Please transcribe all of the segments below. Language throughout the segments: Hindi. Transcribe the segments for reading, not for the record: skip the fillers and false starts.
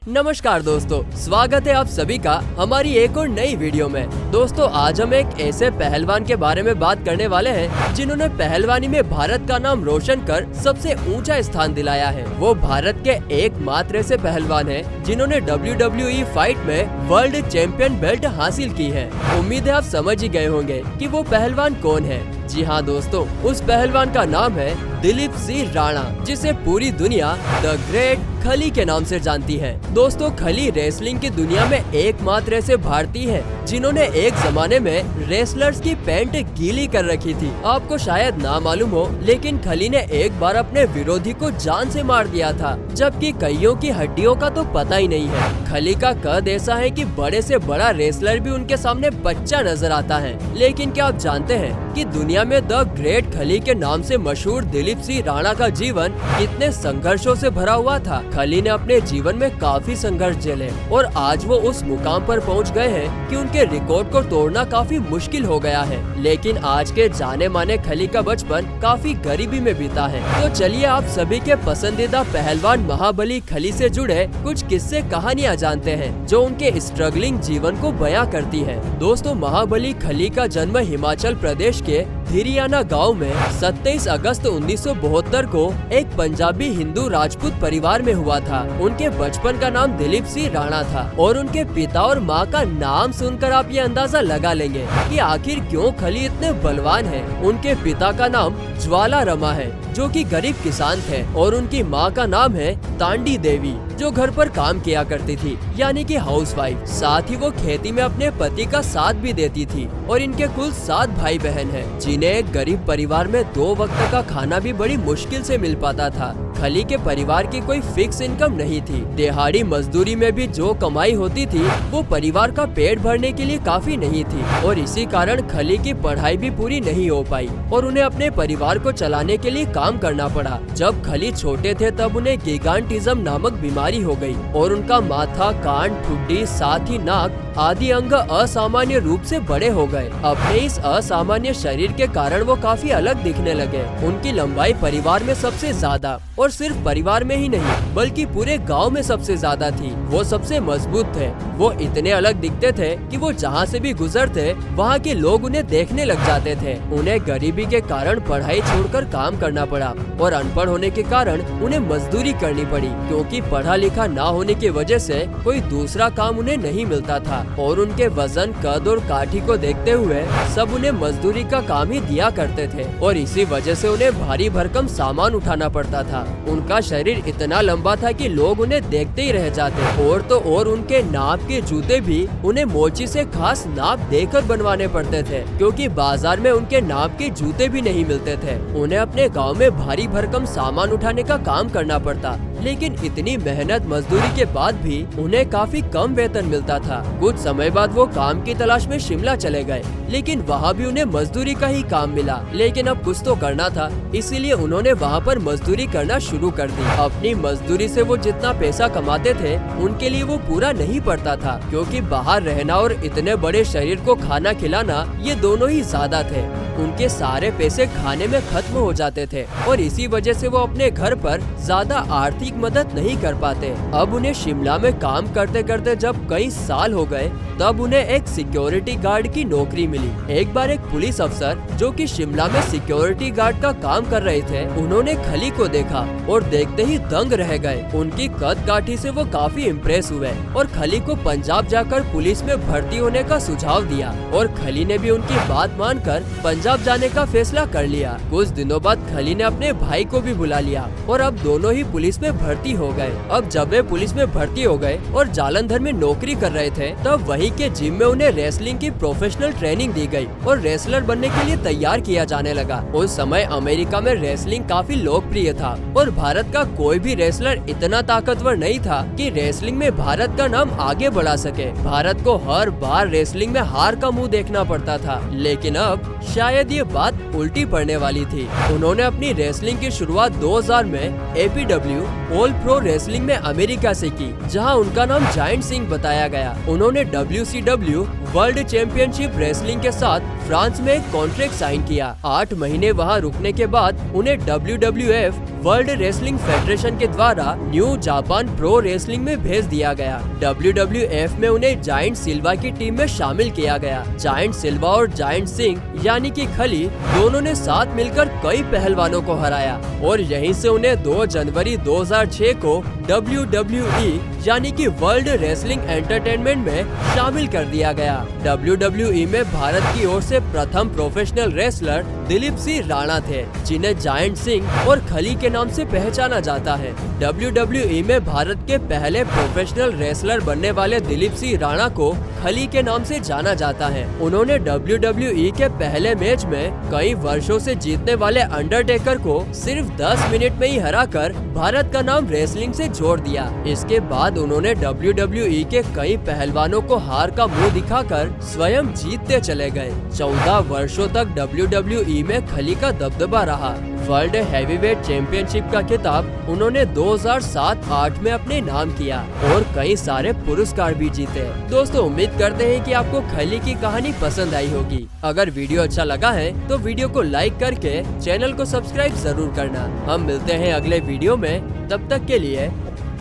नमस्कार दोस्तों, स्वागत है आप सभी का हमारी एक और नई वीडियो में। दोस्तों, आज हम एक ऐसे पहलवान के बारे में बात करने वाले हैं जिन्होंने पहलवानी में भारत का नाम रोशन कर सबसे ऊंचा स्थान दिलाया है। वो भारत के एकमात्र ऐसे पहलवान हैं जिन्होंने WWE फाइट में वर्ल्ड चैंपियन बेल्ट हासिल की है। उम्मीद है आप समझ ही गए होंगे कि वो पहलवान कौन है। जी हाँ दोस्तों, उस पहलवान का नाम है दिलीप सिंह राणा, जिसे पूरी दुनिया द ग्रेट खली के नाम से जानती है। दोस्तों, खली रेसलिंग की दुनिया में एकमात्र ऐसे भारतीय हैं जिन्होंने एक जमाने में रेसलर्स की पैंट गीली कर रखी थी। आपको शायद ना मालूम हो, लेकिन खली ने एक बार अपने विरोधी को जान से मार दिया था, जबकि कईयों की हड्डियों का तो पता ही नहीं है। खली का कद ऐसा है कि बड़े से बड़ा रेसलर भी उनके सामने बच्चा नजर आता है। लेकिन क्या आप जानते हैं कि दुनिया में द ग्रेट खली के नाम से मशहूर दिलीप सिंह राणा का जीवन कितने संघर्षों से भरा हुआ था। खली ने अपने जीवन में काफी संघर्ष झेले और आज वो उस मुकाम पर पहुंच गए हैं कि उनके रिकॉर्ड को तोड़ना काफी मुश्किल हो गया है। लेकिन आज के जाने माने खली का बचपन काफी गरीबी में बीता है। तो चलिए आप सभी के पसंदीदा पहलवान महाबली खली से जुड़े कुछ किस्से कहानियां जानते हैं जो उनके स्ट्रगलिंग जीवन को बयां करती है। दोस्तों, महाबली खली का जन्म हिमाचल प्रदेश के धिरियाना गांव में 27 अगस्त 1972 को एक पंजाबी हिंदू राजपूत परिवार में हुआ था। उनके बचपन का नाम दिलीप सिंह राणा था और उनके पिता और मां का नाम सुनकर आप ये अंदाजा लगा लेंगे कि आखिर क्यों खली इतने बलवान हैं। उनके पिता का नाम ज्वाला रमा है, जो कि गरीब किसान थे, और उनकी मां का नाम है तांडी देवी, जो घर पर काम किया करती थी, यानी कि हाउसवाइफ। साथ ही वो खेती में अपने पति का साथ भी देती थी। और इनके कुल 7 भाई बहन हैं, जिन्हें एक गरीब परिवार में 2 वक्त का खाना भी बड़ी मुश्किल से मिल पाता था। खली के परिवार की कोई फिक्स इनकम नहीं थी। दिहाड़ी मजदूरी में भी जो कमाई होती थी वो परिवार का पेट भरने के लिए काफी नहीं थी, और इसी कारण खली की पढ़ाई भी पूरी नहीं हो पाई और उन्हें अपने परिवार को चलाने के लिए काम करना पड़ा। जब खली छोटे थे तब उन्हें गिगांटिज्म नामक बीमारी हो गई और उनका माथा, कान, ठुड्डी, साथ ही नाक आदि अंग असामान्य रूप से बड़े हो गए। अपने इस असामान्य शरीर के कारण वो काफी अलग दिखने लगे। उनकी लंबाई परिवार में सबसे ज्यादा, और सिर्फ परिवार में ही नहीं बल्कि पूरे गांव में सबसे ज्यादा थी। वो सबसे मजबूत थे। वो इतने अलग दिखते थे कि वो जहाँ से भी गुजरते वहाँ के लोग उन्हें देखने लग जाते थे। उन्हें गरीबी के कारण पढ़ाई छोड़कर काम करना पड़ा और अनपढ़ होने के कारण उन्हें मजदूरी करनी पड़ी, क्योंकि पढ़ा लिखा ना होने की वजह से कोई दूसरा काम उन्हें नहीं मिलता था। और उनके वजन, कद और काठी को देखते हुए सब उन्हें मजदूरी का काम ही दिया करते थे, और इसी वजह से उन्हें भारी भरकम सामान उठाना पड़ता था। उनका शरीर इतना लंबा था कि लोग उन्हें देखते ही रह जाते। और तो और उनके नाप के जूते भी उन्हें मोची से खास नाप देकर बनवाने पड़ते थे, क्योंकि बाजार में उनके नाप के जूते भी नहीं मिलते थे। उन्हें अपने गांव में भारी भरकम सामान उठाने का काम करना पड़ता, लेकिन इतनी मेहनत मजदूरी के बाद भी उन्हें काफी कम वेतन मिलता था। कुछ समय बाद वो काम की तलाश में शिमला चले गए, लेकिन वहाँ भी उन्हें मजदूरी का ही काम मिला। लेकिन अब कुछ तो करना था, इसीलिए उन्होंने वहाँ पर मजदूरी करना शुरू कर दी। अपनी मजदूरी से वो जितना पैसा कमाते थे उनके लिए वो पूरा नहीं पड़ता था, क्योंकि बाहर रहना और इतने बड़े शरीर को खाना खिलाना ये दोनों ही ज्यादा थे। उनके सारे पैसे खाने में खत्म हो जाते थे और इसी वजह से वो अपने घर पर ज्यादा आर्थिक मदद नहीं कर पाते। अब उन्हें शिमला में काम करते करते जब कई साल हो गए, तब उन्हें एक सिक्योरिटी गार्ड की नौकरी मिली। एक बार एक पुलिस अफसर जो कि शिमला में सिक्योरिटी गार्ड का काम कर रहे थे, उन्होंने खली को देखा और देखते ही दंग रह गए। उनकी कद काठी से वो काफी इम्प्रेस हुए और खली को पंजाब जाकर पुलिस में भर्ती होने का सुझाव दिया, और खली ने भी उनकी बात मानकर पंजाब जाने का फैसला कर लिया। कुछ दिनों बाद खली ने अपने भाई को भी बुला लिया और अब दोनों ही पुलिस में भर्ती हो गए। अब जब वे पुलिस में भर्ती हो गए और जालंधर में नौकरी कर रहे थे, तब वही के जिम में उन्हें रेसलिंग की प्रोफेशनल ट्रेनिंग दी गई और रेसलर बनने के लिए तैयार किया जाने लगा। उस समय अमेरिका में रेसलिंग काफी लोकप्रिय था और भारत का कोई भी रेसलर इतना ताकतवर नहीं था कि रेसलिंग में भारत का नाम आगे बढ़ा सके। भारत को हर बार रेसलिंग में हार का मुंह देखना पड़ता था, लेकिन अब शायद ये बात उल्टी पड़ने वाली थी। उन्होंने अपनी रेसलिंग की शुरुआत 2000 में APW ऑल प्रो रेसलिंग में अमेरिका से की, जहां उनका नाम जायंट सिंह बताया गया। उन्होंने WCW वर्ल्ड चैंपियनशिप रेसलिंग के साथ फ्रांस में एक कॉन्ट्रैक्ट साइन किया। 8 महीने वहां रुकने के बाद उन्हें WWF वर्ल्ड रेसलिंग फेडरेशन के द्वारा न्यू जापान प्रो रेसलिंग में भेज दिया गया। WWF में उन्हें जायंट सिल्वा की टीम में शामिल किया गया। जायंट सिल्वा और जायंट सिंह यानी कि खली दोनों ने साथ मिलकर कई पहलवानों को हराया और यहीं से उन्हें 2 जनवरी 2006 को WWE यानी कि वर्ल्ड रेसलिंग एंटरटेनमेंट में शामिल कर दिया गया। WWE में भारत की ओर से प्रथम प्रोफेशनल रेसलर दिलीप सिंह राणा थे, जिन्हें जायंट सिंह और खली के नाम से पहचाना जाता है। WWE में भारत के पहले प्रोफेशनल रेसलर बनने वाले दिलीप सिंह राणा को खली के नाम से जाना जाता है। उन्होंने WWE के पहले मैच में कई वर्षों से जीतने वाले अंडरटेकर को सिर्फ 10 मिनट में ही हराकर भारत का नाम रेसलिंग से जोड़ दिया। इसके बाद उन्होंने WWE के कई पहलवानों को हार का मुंह दिखाकर स्वयं जीतते चले गए। 14 वर्षों तक WWE में खली का दबदबा रहा। वर्ल्ड हैवीवेट चैंपियनशिप का खिताब उन्होंने 2007-8 में अपने नाम किया और कई सारे पुरस्कार भी जीते। दोस्तों, उम्मीद करते हैं कि आपको खली की कहानी पसंद आई होगी। अगर वीडियो अच्छा लगा है तो वीडियो को लाइक करके चैनल को सब्सक्राइब जरूर करना। हम मिलते हैं अगले वीडियो में, तब तक के लिए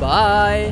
बाय।